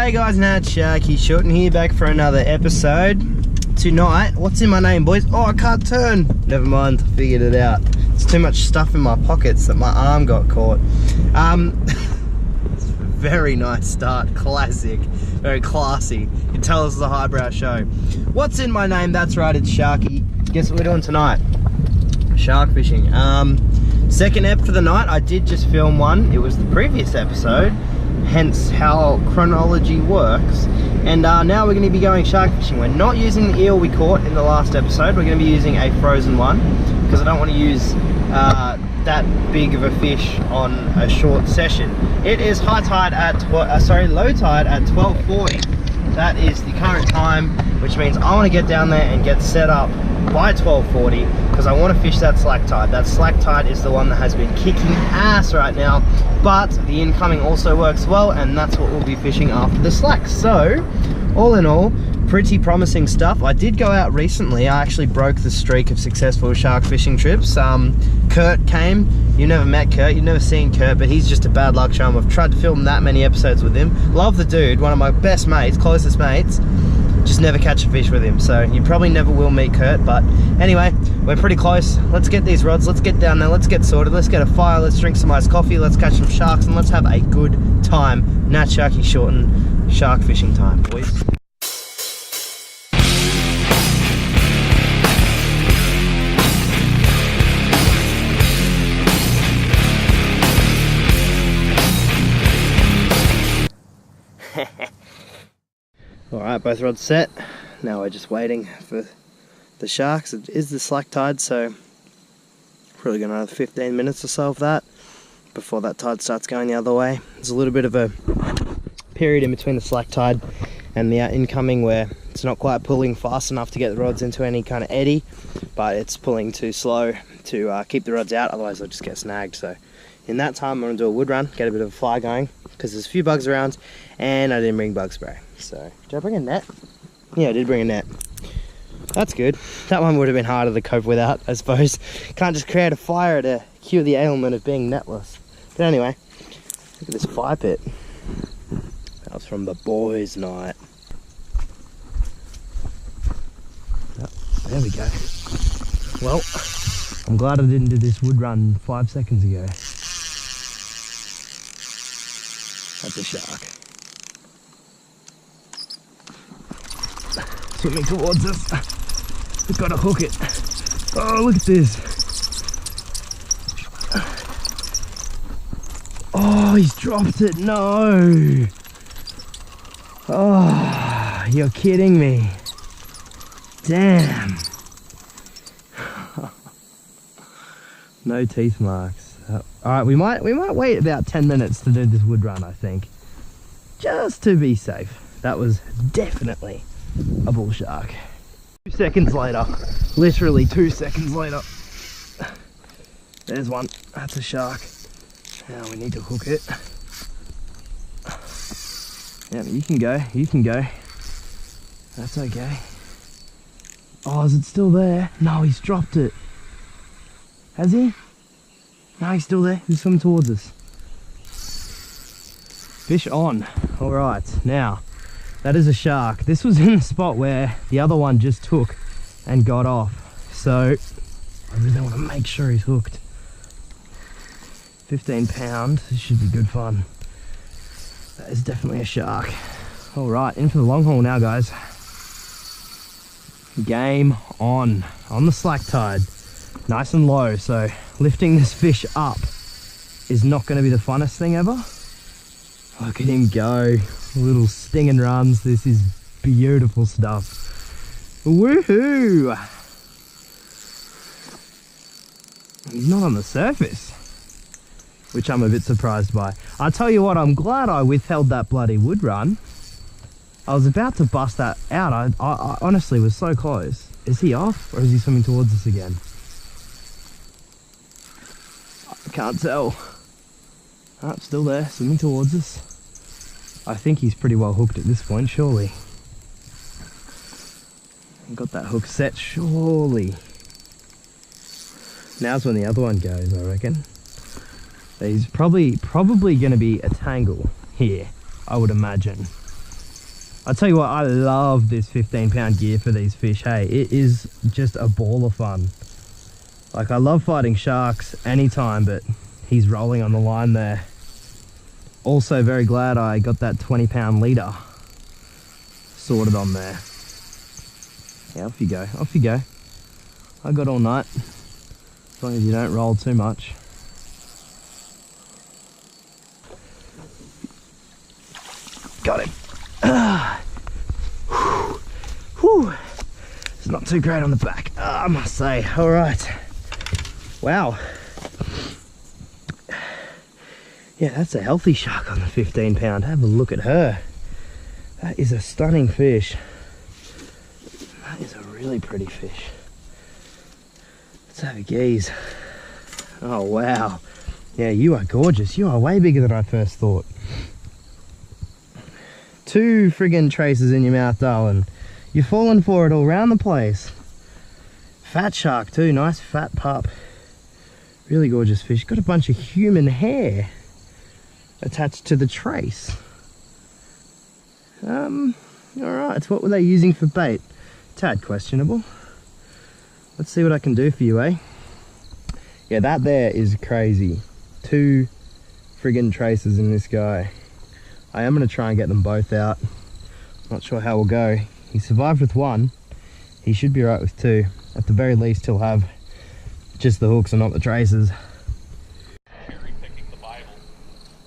G'day guys, Nat Sharky Shorten here, back for another episode. Tonight, what's in my name, boys? Oh, I can't turn. Never mind, I figured it out. There's too much stuff in my pockets that my arm got caught. It's a very nice start, classic, very classy. You can tell this is a highbrow show. What's in my name? That's right, it's Sharky. Guess what we're doing tonight? Shark fishing. Second ep for the night. I did just film one. It was the previous episode, hence how chronology works. And now we're going to be going shark fishing. We're not using the eel we caught in the last episode. We're going to be using a frozen one because I don't want to use that big of a fish on a short session. It is low tide at 12:40. That is the current time, which means I want to get down there and get set up by 12:40 because I want to fish that slack tide. That slack tide is the one that has been kicking ass right now, but the incoming also works well, and that's what we'll be fishing after the slack. So all in all, pretty promising stuff. I did go out recently. I actually broke the streak of successful shark fishing trips. Kurt came. You never met Kurt, you've never seen Kurt, but he's just a bad luck charm. I've tried to film that many episodes with him. Love the dude, one of my best mates, closest mates. Just never catch a fish with him, so you probably never will meet Kurt. But anyway, we're pretty close. Let's get these rods, let's get down there, let's get sorted, let's get a fire, let's drink some iced coffee, let's catch some sharks, and let's have a good time. Nat Sharky Shorten, shark fishing time, boys. Alright, both rods set. Now we're just waiting for the sharks. It is the slack tide, so probably got another 15 minutes or so of that before that tide starts going the other way. There's a little bit of a period in between the slack tide and the incoming where it's not quite pulling fast enough to get the rods into any kind of eddy, but it's pulling too slow to keep the rods out, otherwise they'll just get snagged. So in that time I'm going to do a wood run, get a bit of a fly going, because there's a few bugs around and I didn't bring bug spray. So, did I bring a net? Yeah, I did bring a net. That's good. That one would have been harder to cope without, I suppose. Can't just create a fire to cure the ailment of being netless. But anyway, look at this fire pit. That was from the boys' night. Oh, there we go. Well, I'm glad I didn't do this wood run 5 seconds ago. That's a shark. Swimming towards us. We've got to hook it. Oh, look at this. Oh, he's dropped it. No. Oh, you're kidding me. Damn. No teeth marks. Alright, we might wait about 10 minutes to do this wood run, I think. Just to be safe. That was definitely a bull shark. 2 seconds later. Literally 2 seconds later. There's one. That's a shark. Now we need to hook it. Yeah, you can go. You can go. That's okay. Oh, is it still there? No, he's dropped it. Has he? No, he's still there. He's swimming towards us. Fish on. Alright, now, that is a shark. This was in the spot where the other one just took and got off. So, I really want to make sure he's hooked. 15 pounds. This should be good fun. That is definitely a shark. Alright, in for the long haul now, guys. Game on. On the slack tide. Nice and low, so lifting this fish up is not going to be the funnest thing ever. Look at him go. Little stinging runs. This is beautiful stuff. Woohoo! He's not on the surface, which I'm a bit surprised by. I'll tell you what, I'm glad I withheld that bloody wood run. I was about to bust that out. I honestly was so close. Is he off, or is he swimming towards us again? I can't tell. Oh, still there, swimming towards us. I think he's pretty well hooked at this point, surely. Got that hook set, surely. Now's when the other one goes, I reckon. He's probably going to be a tangle here, I would imagine. I'll tell you what, I love this 15-pound gear for these fish. Hey, it is just a ball of fun. Like, I love fighting sharks anytime, but he's rolling on the line there. Also very glad I got that 20-pound leader sorted on there. Yeah, off you go, off you go. I got all night, as long as you don't roll too much. Got him. Whew. It's not too great on the back, I must say. All right. Wow. Yeah, that's a healthy shark on the 15-pound. Have a look at her. That is a stunning fish. That is a really pretty fish. Let's have a gaze. Oh, wow. Yeah, you are gorgeous. You are way bigger than I first thought. 2 friggin' traces in your mouth, darling. You're falling for it all around the place. Fat shark too, nice fat pup. Really gorgeous fish. Got a bunch of human hair attached to the trace. Alright, what were they using for bait? Tad questionable. Let's see what I can do for you, eh? Yeah, that there is crazy. 2 friggin' traces in this guy. I am going to try and get them both out. Not sure how we'll go. He survived with 1. He should be right with 2. At the very least, he'll have just the hooks and not the traces.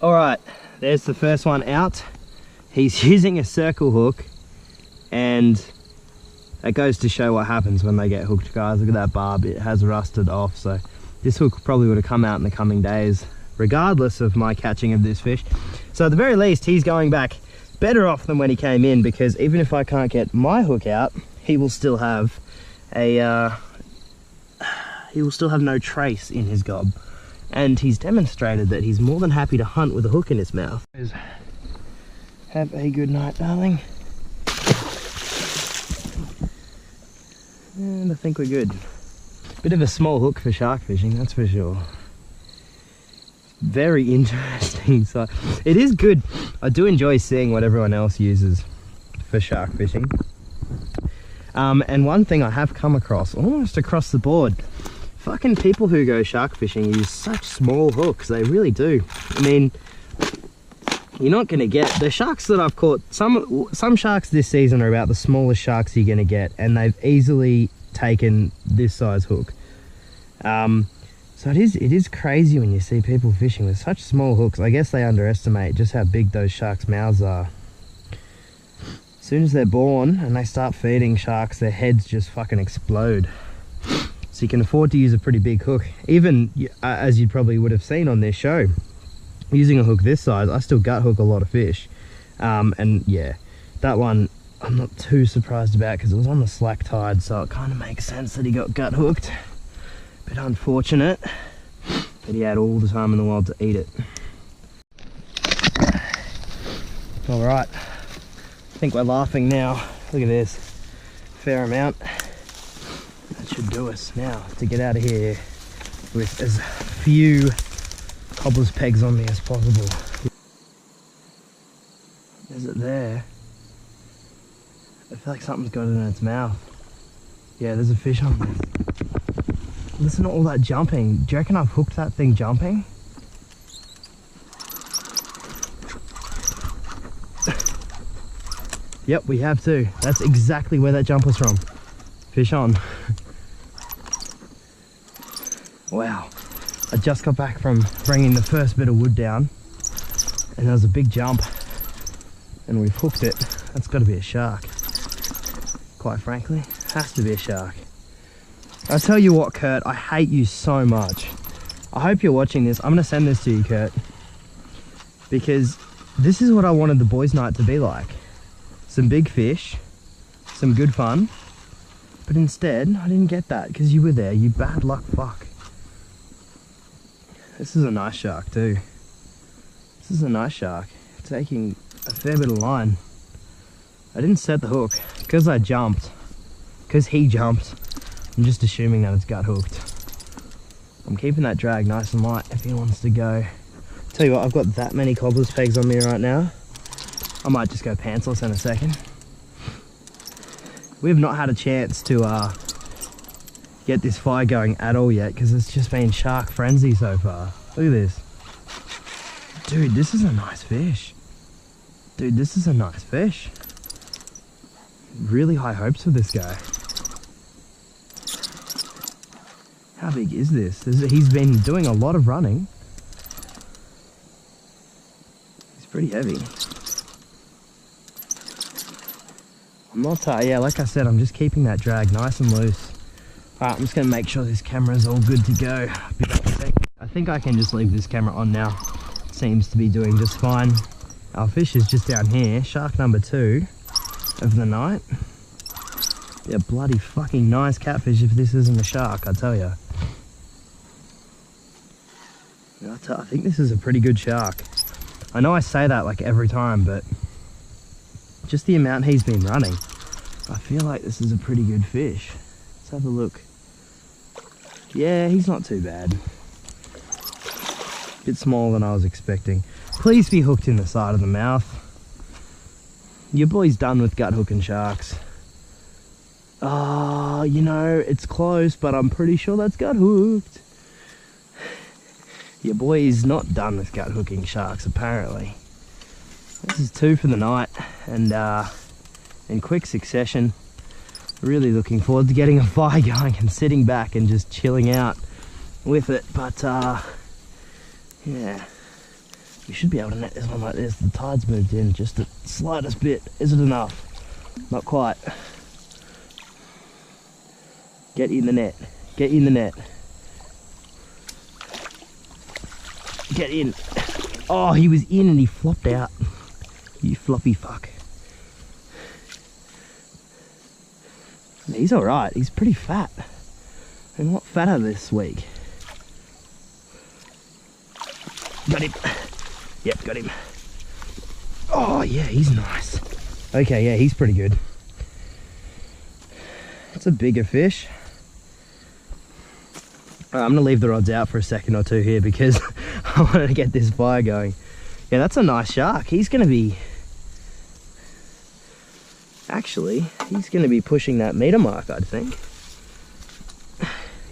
Alright, there's the first one out. He's using a circle hook, and that goes to show what happens when they get hooked, guys. Look at that barb, it has rusted off, so this hook probably would have come out in the coming days, regardless of my catching of this fish. So at the very least, he's going back better off than when he came in, because even if I can't get my hook out, he will still have a no trace in his gob. And he's demonstrated that he's more than happy to hunt with a hook in his mouth. Have a good night, darling. And I think we're good. Bit of a small hook for shark fishing, that's for sure. Very interesting. So it is good. I do enjoy seeing what everyone else uses for shark fishing. And one thing I have come across almost across the board, fucking people who go shark fishing use such small hooks. They really do. I mean, you're not going to get the sharks that I've caught. Some sharks this season are about the smallest sharks you're going to get, and they've easily taken this size hook. So it is crazy when you see people fishing with such small hooks. I guess they underestimate just how big those sharks' mouths are. As soon as they're born and they start feeding sharks, their heads just fucking explode. So you can afford to use a pretty big hook. Even as you probably would have seen on this show, using a hook this size, I still gut hook a lot of fish. And yeah, that one I'm not too surprised about because it was on the slack tide, so it kind of makes sense that he got gut hooked. Bit unfortunate, but he had all the time in the world to eat it. All right, I think we're laughing now. Look at this, fair amount. That should do us now to get out of here with as few cobbler's pegs on me as possible. Is it there? I feel like something's got it in its mouth. Yeah, there's a fish on this. Listen to all that jumping. Do you reckon I've hooked that thing jumping? Yep, we have too. That's exactly where that jump was from. Fish on. Wow. I just got back from bringing the first bit of wood down, and there was a big jump, and we've hooked it. That's got to be a shark. Quite frankly, has to be a shark. I tell you what, Kurt, I hate you so much. I hope you're watching this. I'm going to send this to you, Kurt, because this is what I wanted the boys' night to be like. Some big fish, some good fun, but instead I didn't get that because you were there, you bad luck fuck. This is a nice shark too. This is a nice shark, taking a fair bit of line. I didn't set the hook because I jumped, because he jumped. I'm just assuming that it's gut hooked. I'm keeping that drag nice and light if he wants to go. Tell you what, I've got that many cobbler's pegs on me right now. I might just go pantsless in a second. We have not had a chance to get this fire going at all yet because it's just been shark frenzy so far. Look at this. Dude, this is a nice fish. Dude, this is a nice fish. Really high hopes for this guy. How big is this? He's been doing a lot of running. He's pretty heavy. I'm not, yeah, like I said, I'm just keeping that drag nice and loose. Alright, I'm just going to make sure this camera is all good to go. I think I can just leave this camera on now. It seems to be doing just fine. Our fish is just down here. Shark number 2 of the night. Yeah, bloody fucking nice catfish if this isn't a shark, I tell you. I think this is a pretty good shark. I know I say that like every time, but just the amount he's been running, I feel like this is a pretty good fish. Let's have a look. Yeah, he's not too bad. Bit smaller than I was expecting. Please be hooked in the side of the mouth. Your boy's done with gut hooking sharks. Ah, you know, it's close, but I'm pretty sure that's gut hooked. Your boy is not done with gut hooking sharks, apparently. This is 2 for the night, and in quick succession. Really looking forward to getting a fire going and sitting back and just chilling out with it. But yeah, we should be able to net this one like this. The tide's moved in just the slightest bit. Is it enough? Not quite. Get in the net. Get in the net. Get in. Oh, he was in and he flopped out. You floppy fuck. He's alright. He's pretty fat. And a lot fatter this week. Got him. Yep, got him. Oh, yeah, he's nice. Okay, yeah, he's pretty good. That's a bigger fish. I'm going to leave the rods out for a second or two here because I wanted to get this fire going. Yeah, that's a nice shark. He's going to be... Actually, he's going to be pushing that meter mark, I think.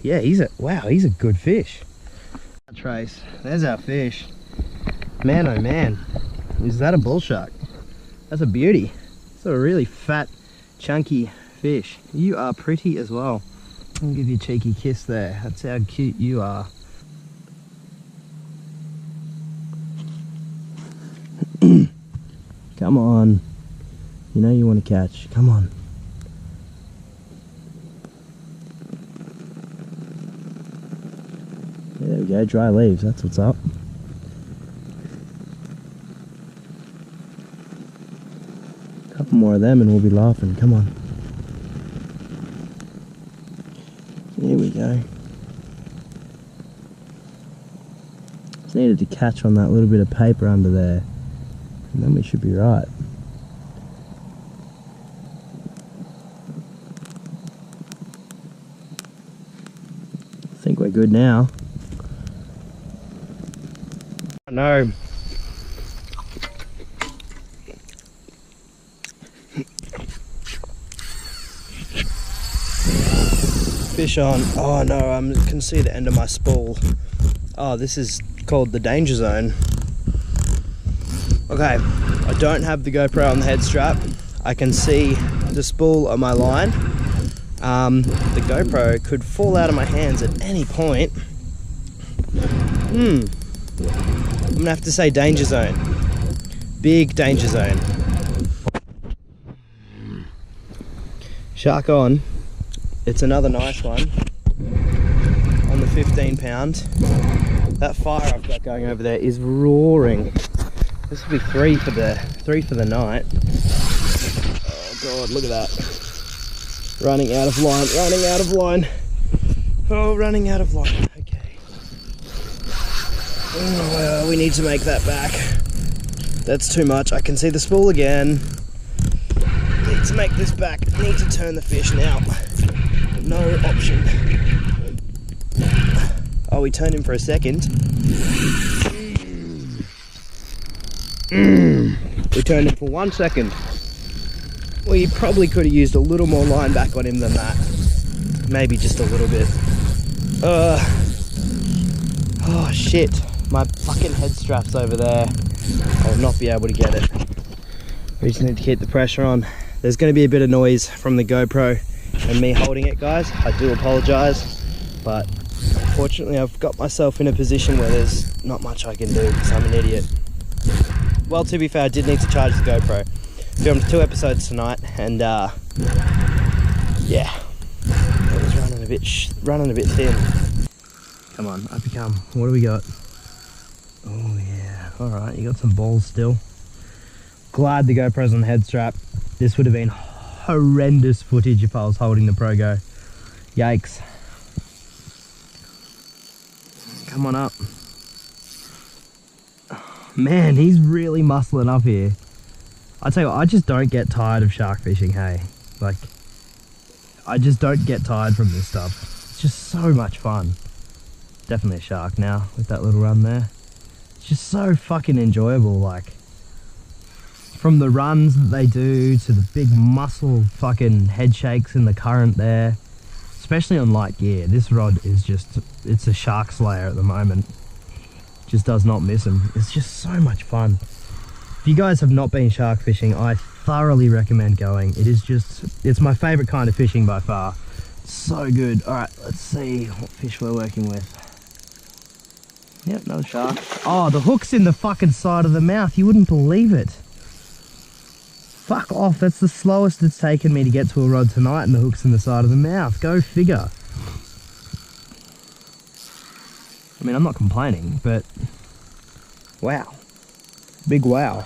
Yeah, wow, he's a good fish. Trace, there's our fish. Man, oh man, is that a bull shark? That's a beauty. It's a really fat, chunky fish. You are pretty as well. I'll give you a cheeky kiss there. That's how cute you are. Come on. You know you want to catch. Come on. There we go, dry leaves, that's what's up. Couple more of them and we'll be laughing, come on. Here we go. Just needed to catch on that little bit of paper under there. And then we should be right. I think we're good now. No. Fish on. Oh no, I can see the end of my spool. Oh, this is called the danger zone. Okay, I don't have the GoPro on the head strap. I can see the spool on my line. The GoPro could fall out of my hands at any point. I'm gonna have to say danger zone. Big danger zone. Shark on. It's another nice one. On the 15-pound. That fire I've got going over there is roaring. This will be three for the night. Oh god, look at that. Running out of line, running out of line. Oh, running out of line. Okay. Oh, well, we need to make that back. That's too much. I can see the spool again. Need to make this back. Need to turn the fish now. No option. Oh, we turned him for a second. We turned him for 1 second. We probably could have used a little more line back on him than that. Maybe just a little bit. Oh shit, my fucking head strap's over there. I'll not be able to get it. We just need to keep the pressure on. There's going to be a bit of noise from the GoPro and me holding it, guys. I do apologize, but fortunately I've got myself in a position where there's not much I can do because I'm an idiot. Well, to be fair, I did need to charge the GoPro. Filmed 2 episodes tonight, and yeah, it was running a bit thin. Come on, up you come. What do we got? Oh yeah, all right, you got some balls still. Glad the GoPro's on the head strap. This would have been horrendous footage if I was holding the ProGo. Yikes. Come on up. Man, he's really muscling up here. I tell you what, I just don't get tired of shark fishing, hey? Like, I just don't get tired from this stuff. It's just so much fun. Definitely a shark now with that little run there. It's just so fucking enjoyable, like. From the runs that they do to the big muscle fucking head shakes in the current there. Especially on light gear. This rod is just, it's a shark slayer at the moment. Just does not miss them. It's just so much fun. If you guys have not been shark fishing, I thoroughly recommend going. It is just, it's my favorite kind of fishing by far. So good. All right, let's see what fish we're working with. Yep, another shark. Oh, the hook's in the fucking side of the mouth. You wouldn't believe it. Fuck off. That's the slowest it's taken me to get to a rod tonight, and the hook's in the side of the mouth. Go figure. I mean, I'm not complaining, but wow. Big wow.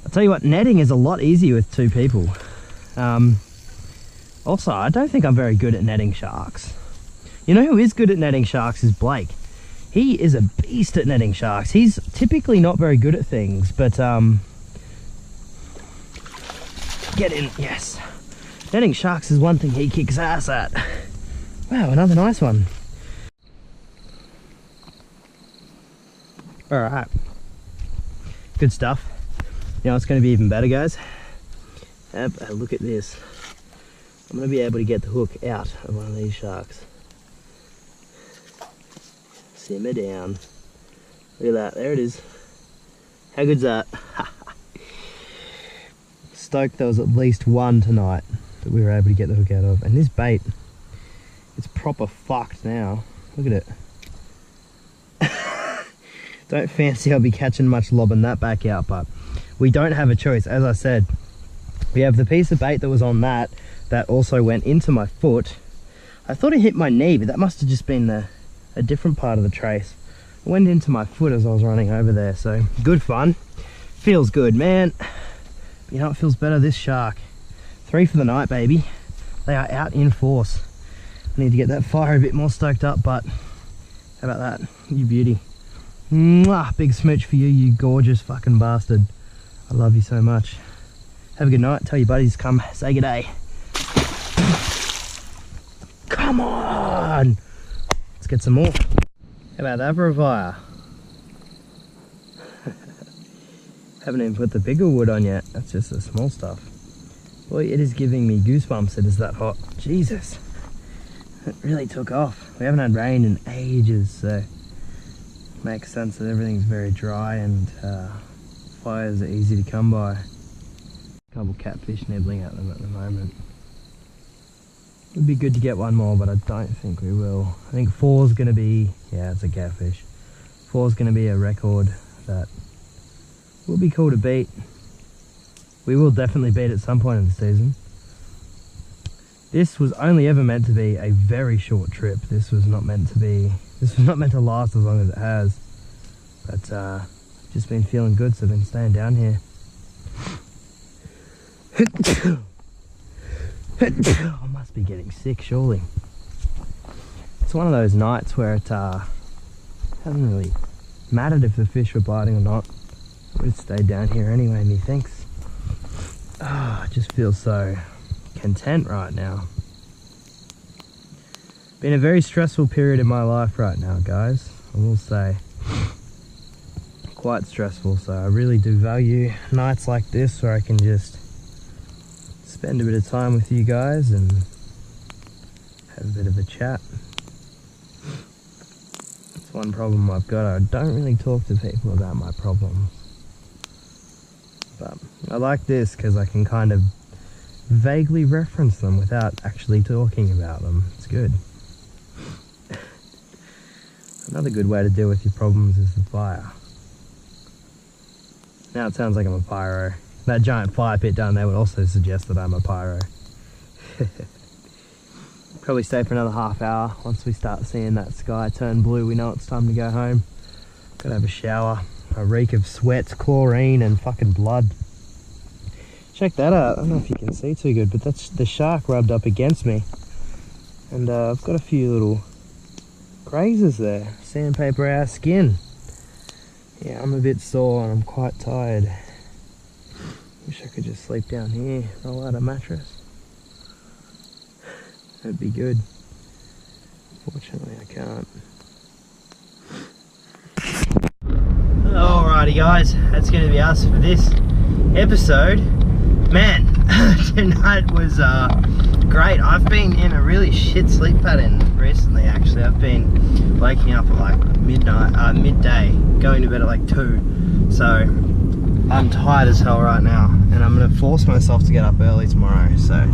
I'll tell you what, netting is a lot easier with 2 people. Also, I don't think I'm very good at netting sharks. You know who is good at netting sharks is Blake. He is a beast at netting sharks. He's typically not very good at things, but get in, yes. Netting sharks is one thing he kicks ass at. Wow, another nice one. Alright. Good stuff. Now it's going to be even better, guys. Have a look at this. I'm going to be able to get the hook out of one of these sharks. Simmer down. Look at that, there it is. How good's that? Stoked there was at least one tonight that we were able to get the hook out of. And this bait, it's proper fucked now. Look at it. Don't fancy I'll be catching much lobbing that back out, but we don't have a choice. As I said, we have the piece of bait that was on that also went into my foot. I thought it hit my knee, but that must have just been a different part of the trace. It went into my foot as I was running over there, so good fun. Feels good, man. You know, it feels better, this shark. 3 for the night, baby. They are out in force. I need to get that fire a bit more stoked up, but how about that? You beauty. Mwah, big smooch for you, you gorgeous fucking bastard. I love you so much. Have a good night. Tell your buddies to come say good day. Come on! Let's get some more. How about that for a fire? Haven't even put the bigger wood on yet. That's just the small stuff. Boy, it is giving me goosebumps. It is that hot. Jesus. It really took off. We haven't had rain in ages, so makes sense that everything's very dry and fires are easy to come by. A couple catfish nibbling at them at the moment. It would be good to get one more, but I don't think we will. I think 4's going to be, yeah, it's a catfish. 4's going to be a record that will be cool to beat. We will definitely beat at some point in the season. This was only ever meant to be a very short trip. This was not meant to last as long as it has. But just been feeling good, so I've been staying down here. I must be getting sick, surely. It's one of those nights where it hasn't really mattered if the fish were biting or not. We'd stay down here anyway, methinks. I just feel so content right now. Been a very stressful period in my life right now, guys, I will say. quite stressful, so I really do value nights like this where I can just spend a bit of time with you guys and have a bit of a chat. That's one problem I've got. I don't really talk to people about my problems, but I like this because I can kind of vaguely reference them without actually talking about them. It's good. Another good way to deal with your problems is the fire. Now it sounds like I'm a pyro. That giant fire pit down there would also suggest that I'm a pyro. Probably stay for another half hour. Once we start seeing that sky turn blue, we know it's time to go home. Gotta have a shower. A reek of sweat, chlorine and fucking blood. Check that out. I don't know if you can see too good, but that's the shark rubbed up against me. And I've got a few little grazes there. Sandpaper our skin. Yeah, I'm a bit sore and I'm quite tired. Wish I could just sleep down here, roll out a mattress. That'd be good. Unfortunately, I can't. Alrighty guys, that's going to be us for this episode. Man, tonight was great. I've been in a really shit sleep pattern recently actually. I've been waking up at like midday, going to bed at like 2. So I'm tired as hell right now and I'm going to force myself to get up early tomorrow. So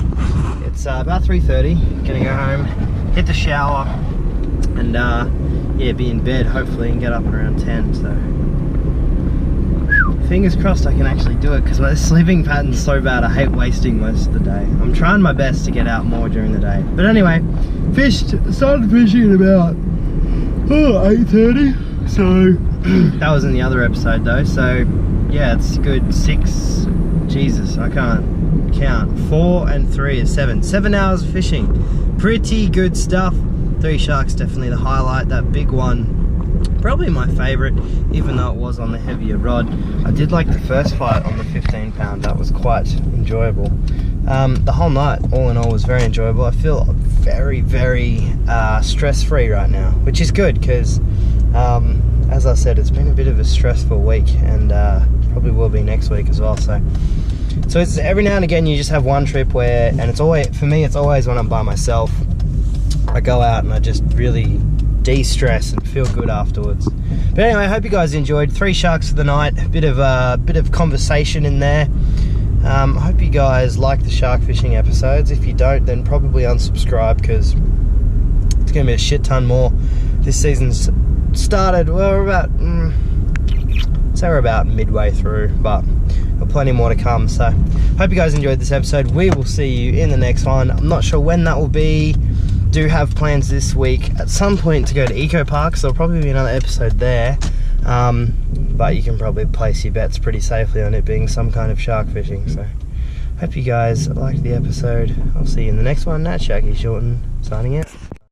it's about 3:30, gonna go home, hit the shower and yeah, be in bed hopefully and get up at around 10. So fingers crossed I can actually do it because my sleeping pattern's so bad. I hate wasting most of the day. I'm trying my best to get out more during the day. But anyway, started fishing at about 8:30. So that was in the other episode though. So yeah, it's good 6, Jesus, I can't count. 4 and 3 is 7. 7 hours of fishing. Pretty good stuff. 3 sharks, definitely the highlight. That big one, probably my favorite, even though it was on the heavier rod. I did like the first fight on the 15 pound. That was quite enjoyable. The whole night, all in all, was very enjoyable. I feel very, very stress-free right now, which is good because, as I said, it's been a bit of a stressful week and probably will be next week as well. So it's every now and again you just have one trip where, and it's always, for me, it's always when I'm by myself. I go out and I just really de-stress and feel good afterwards. But anyway, I hope you guys enjoyed. 3 sharks for the night, a bit of conversation in there. I hope you guys like the shark fishing episodes. If you don't, then probably unsubscribe because it's gonna be a shit ton more. This season's started, well, we're about say we're about midway through, but got plenty more to come. So hope you guys enjoyed this episode. We will see you in the next one. I'm not sure when that will be. Do have plans this week at some point to go to Eco Park, so there'll probably be another episode there, but you can probably place your bets pretty safely on it being some kind of shark fishing. So hope you guys liked the episode. I'll see you in the next one. Nat Shaky Shorten signing out.